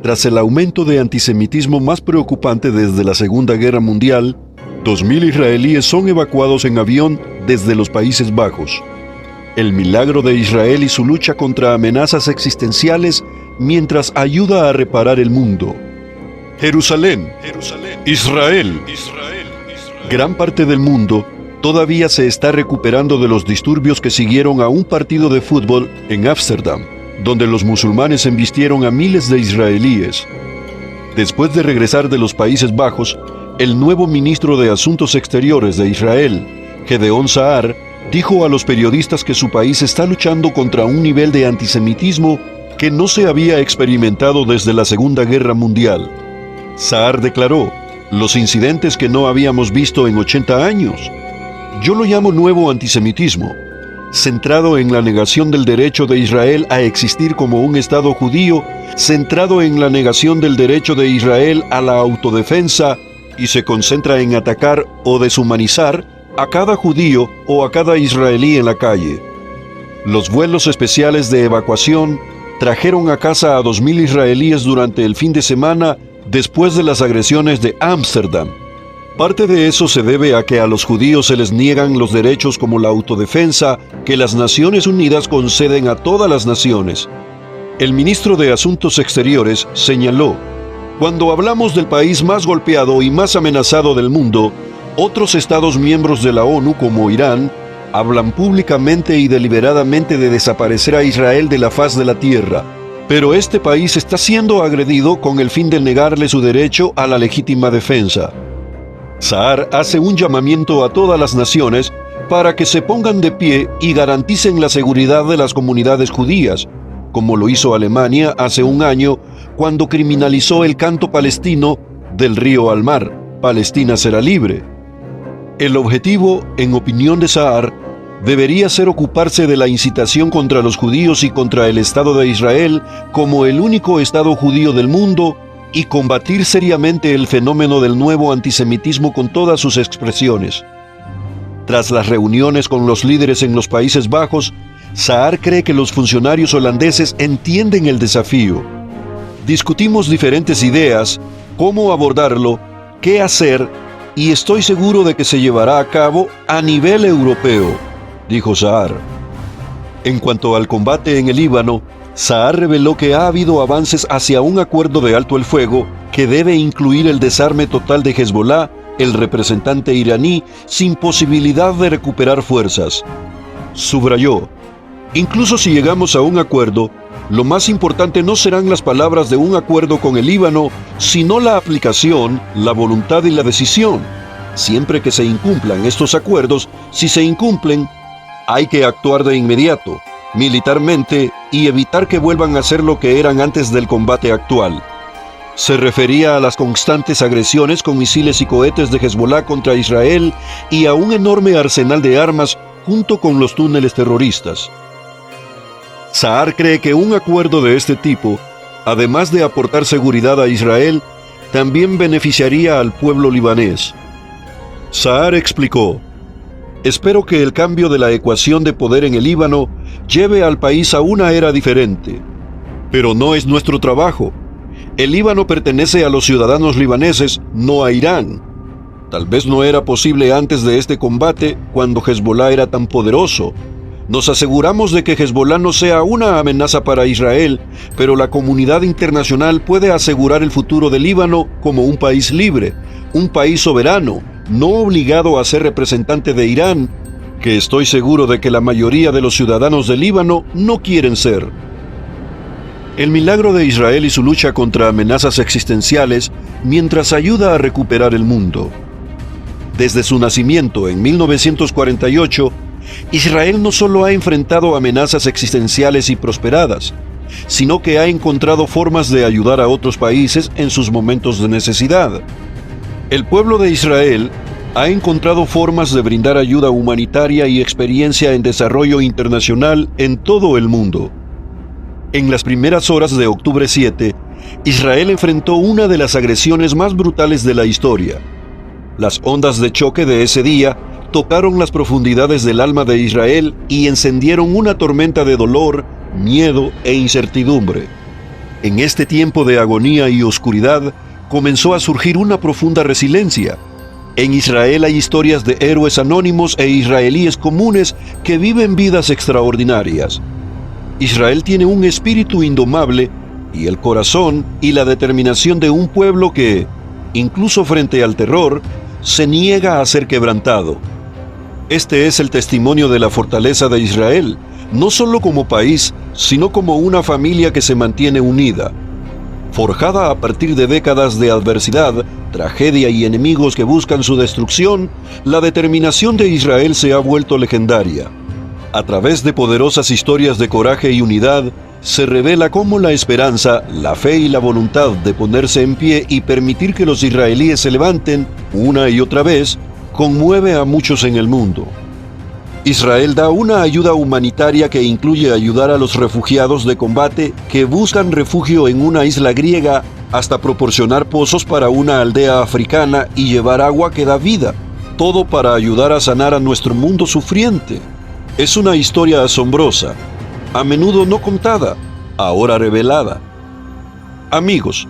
Tras el aumento de antisemitismo más preocupante desde la Segunda Guerra Mundial, 2.000 israelíes son evacuados en avión desde los Países Bajos. El milagro de Israel y su lucha contra amenazas existenciales mientras ayuda a reparar el mundo. Jerusalén, Israel. Gran parte del mundo todavía se está recuperando de los disturbios que siguieron a un partido de fútbol en Ámsterdam, donde los musulmanes embistieron a miles de israelíes. Después de regresar de los Países Bajos, el nuevo ministro de Asuntos Exteriores de Israel, Gideon Sa'ar, dijo a los periodistas que su país está luchando contra un nivel de antisemitismo que no se había experimentado desde la Segunda Guerra Mundial. Sa'ar declaró: los incidentes que no habíamos visto en 80 años. Yo lo llamo nuevo antisemitismo, centrado en la negación del derecho de Israel a existir como un Estado judío, centrado en la negación del derecho de Israel a la autodefensa y se concentra en atacar o deshumanizar a cada judío o a cada israelí en la calle. Los vuelos especiales de evacuación trajeron a casa a 2.000 israelíes durante el fin de semana después de las agresiones de Ámsterdam. Parte de eso se debe a que a los judíos se les niegan los derechos como la autodefensa que las Naciones Unidas conceden a todas las naciones. El ministro de Asuntos Exteriores señaló: cuando hablamos del país más golpeado y más amenazado del mundo, otros estados miembros de la ONU como Irán hablan públicamente y deliberadamente de desaparecer a Israel de la faz de la tierra. Pero este país está siendo agredido con el fin de negarle su derecho a la legítima defensa. Sa'ar hace un llamamiento a todas las naciones para que se pongan de pie y garanticen la seguridad de las comunidades judías, como lo hizo Alemania hace un año cuando criminalizó el canto palestino del río al mar: Palestina será libre. El objetivo, en opinión de Sa'ar, debería ser ocuparse de la incitación contra los judíos y contra el Estado de Israel como el único Estado judío del mundo y combatir seriamente el fenómeno del nuevo antisemitismo con todas sus expresiones. Tras las reuniones con los líderes en los Países Bajos, Sa'ar cree que los funcionarios holandeses entienden el desafío. Discutimos diferentes ideas, cómo abordarlo, qué hacer, y estoy seguro de que se llevará a cabo a nivel europeo, dijo Sa'ar. En cuanto al combate en el Líbano, Sa'ar reveló que ha habido avances hacia un acuerdo de alto el fuego que debe incluir el desarme total de Hezbollah, el representante iraní, sin posibilidad de recuperar fuerzas. Subrayó: incluso si llegamos a un acuerdo, lo más importante no serán las palabras de un acuerdo con el Líbano, sino la aplicación, la voluntad y la decisión. Siempre que se incumplan estos acuerdos, si se incumplen, hay que actuar de inmediato, militarmente, y evitar que vuelvan a ser lo que eran antes del combate actual. Se refería a las constantes agresiones con misiles y cohetes de Hezbollah contra Israel y a un enorme arsenal de armas junto con los túneles terroristas. Sa'ar cree que un acuerdo de este tipo, además de aportar seguridad a Israel, también beneficiaría al pueblo libanés. Sa'ar explicó: espero que el cambio de la ecuación de poder en el Líbano lleve al país a una era diferente. Pero no es nuestro trabajo. El Líbano pertenece a los ciudadanos libaneses, no a Irán. Tal vez no era posible antes de este combate, cuando Hezbollah era tan poderoso. Nos aseguramos de que Hezbollah no sea una amenaza para Israel, pero la comunidad internacional puede asegurar el futuro del Líbano como un país libre, un país soberano, no obligado a ser representante de Irán, que estoy seguro de que la mayoría de los ciudadanos del Líbano no quieren ser. El milagro de Israel y su lucha contra amenazas existenciales mientras ayuda a recuperar el mundo. Desde su nacimiento en 1948, Israel no solo ha enfrentado amenazas existenciales y prosperadas, sino que ha encontrado formas de ayudar a otros países en sus momentos de necesidad. El pueblo de Israel ha encontrado formas de brindar ayuda humanitaria y experiencia en desarrollo internacional en todo el mundo. En las primeras horas de octubre 7, Israel enfrentó una de las agresiones más brutales de la historia. Las ondas de choque de ese día tocaron las profundidades del alma de Israel y encendieron una tormenta de dolor, miedo e incertidumbre. En este tiempo de agonía y oscuridad, comenzó a surgir una profunda resiliencia. En Israel hay historias de héroes anónimos e israelíes comunes que viven vidas extraordinarias. Israel tiene un espíritu indomable y el corazón y la determinación de un pueblo que, incluso frente al terror, se niega a ser quebrantado. Este es el testimonio de la fortaleza de Israel, no solo como país, sino como una familia que se mantiene unida. Forjada a partir de décadas de adversidad, tragedia y enemigos que buscan su destrucción, la determinación de Israel se ha vuelto legendaria. A través de poderosas historias de coraje y unidad, se revela cómo la esperanza, la fe y la voluntad de ponerse en pie y permitir que los israelíes se levanten una y otra vez, conmueve a muchos en el mundo. Israel da una ayuda humanitaria que incluye ayudar a los refugiados de combate que buscan refugio en una isla griega, hasta proporcionar pozos para una aldea africana y llevar agua que da vida, todo para ayudar a sanar a nuestro mundo sufriente. Es una historia asombrosa, a menudo no contada, ahora revelada. Amigos,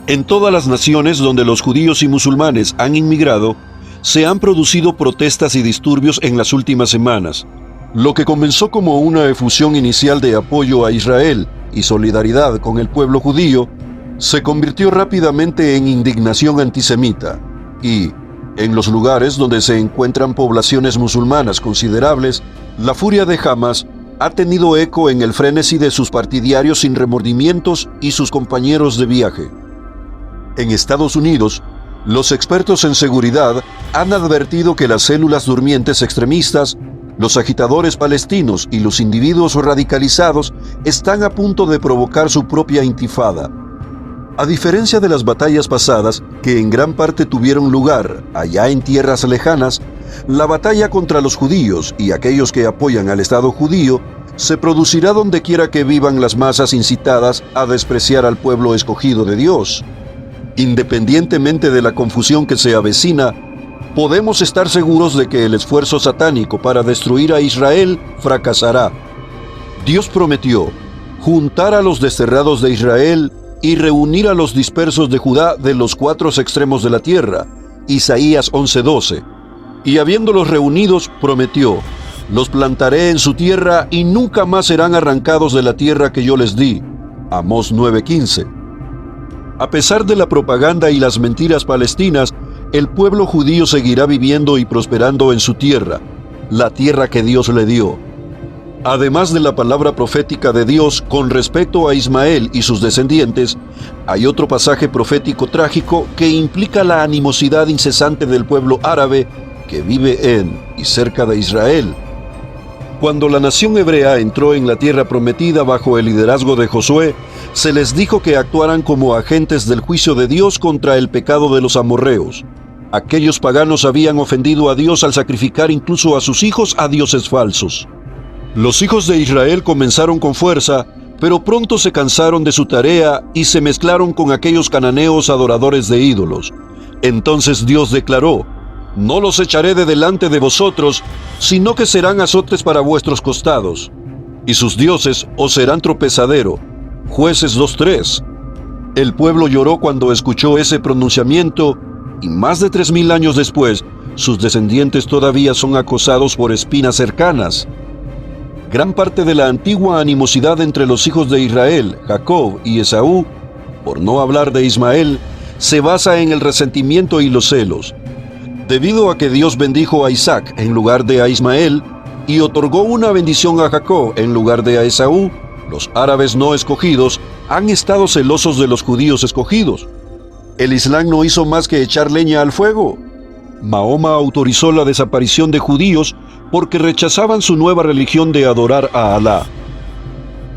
en todas las naciones donde los judíos y musulmanes han inmigrado, se han producido protestas y disturbios en las últimas semanas. Lo que comenzó como una efusión inicial de apoyo a Israel y solidaridad con el pueblo judío, se convirtió rápidamente en indignación antisemita y, en los lugares donde se encuentran poblaciones musulmanas considerables, la furia de Hamas ha tenido eco en el frenesí de sus partidarios sin remordimientos y sus compañeros de viaje. En Estados Unidos, los expertos en seguridad han advertido que las células durmientes extremistas, los agitadores palestinos y los individuos radicalizados están a punto de provocar su propia intifada. A diferencia de las batallas pasadas, que en gran parte tuvieron lugar allá en tierras lejanas, la batalla contra los judíos y aquellos que apoyan al Estado judío se producirá donde quiera que vivan las masas incitadas a despreciar al pueblo escogido de Dios. Independientemente de la confusión que se avecina, podemos estar seguros de que el esfuerzo satánico para destruir a Israel fracasará. Dios prometió juntar a los desterrados de Israel y reunir a los dispersos de Judá de los cuatro extremos de la tierra. Isaías 11:12. Y habiéndolos reunidos, prometió: los plantaré en su tierra y nunca más serán arrancados de la tierra que yo les di. Amós 9:15. A pesar de la propaganda y las mentiras palestinas, el pueblo judío seguirá viviendo y prosperando en su tierra, la tierra que Dios le dio. Además de la palabra profética de Dios con respecto a Ismael y sus descendientes, hay otro pasaje profético trágico que implica la animosidad incesante del pueblo árabe que vive en y cerca de Israel. Cuando la nación hebrea entró en la tierra prometida bajo el liderazgo de Josué, se les dijo que actuaran como agentes del juicio de Dios contra el pecado de los amorreos. Aquellos paganos habían ofendido a Dios al sacrificar incluso a sus hijos a dioses falsos. Los hijos de Israel comenzaron con fuerza, pero pronto se cansaron de su tarea y se mezclaron con aquellos cananeos adoradores de ídolos. Entonces Dios declaró: no los echaré de delante de vosotros, sino que serán azotes para vuestros costados, y sus dioses os serán tropezadero. Jueces 2:3. El pueblo lloró cuando escuchó ese pronunciamiento, y más de 3000 años después, sus descendientes todavía son acosados por espinas cercanas. Gran parte de la antigua animosidad entre los hijos de Israel, Jacob y Esaú, por no hablar de Ismael, se basa en el resentimiento y los celos. Debido a que Dios bendijo a Isaac en lugar de a Ismael y otorgó una bendición a Jacob en lugar de a Esaú, los árabes no escogidos han estado celosos de los judíos escogidos. El Islam no hizo más que echar leña al fuego. Mahoma autorizó la desaparición de judíos porque rechazaban su nueva religión de adorar a Alá.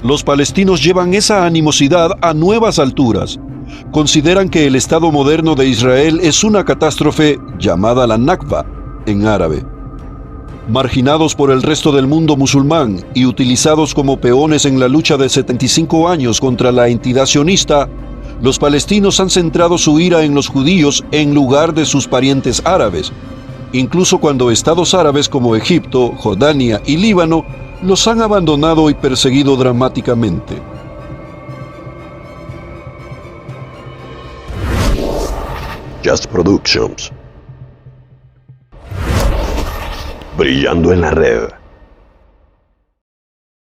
Los palestinos llevan esa animosidad a nuevas alturas. Consideran que el Estado moderno de Israel es una catástrofe llamada la Nakba en árabe. Marginados por el resto del mundo musulmán y utilizados como peones en la lucha de 75 años contra la entidad sionista, los palestinos han centrado su ira en los judíos en lugar de sus parientes árabes, incluso cuando estados árabes como Egipto, Jordania y Líbano los han abandonado y perseguido dramáticamente. Just Productions. Brillando en la red.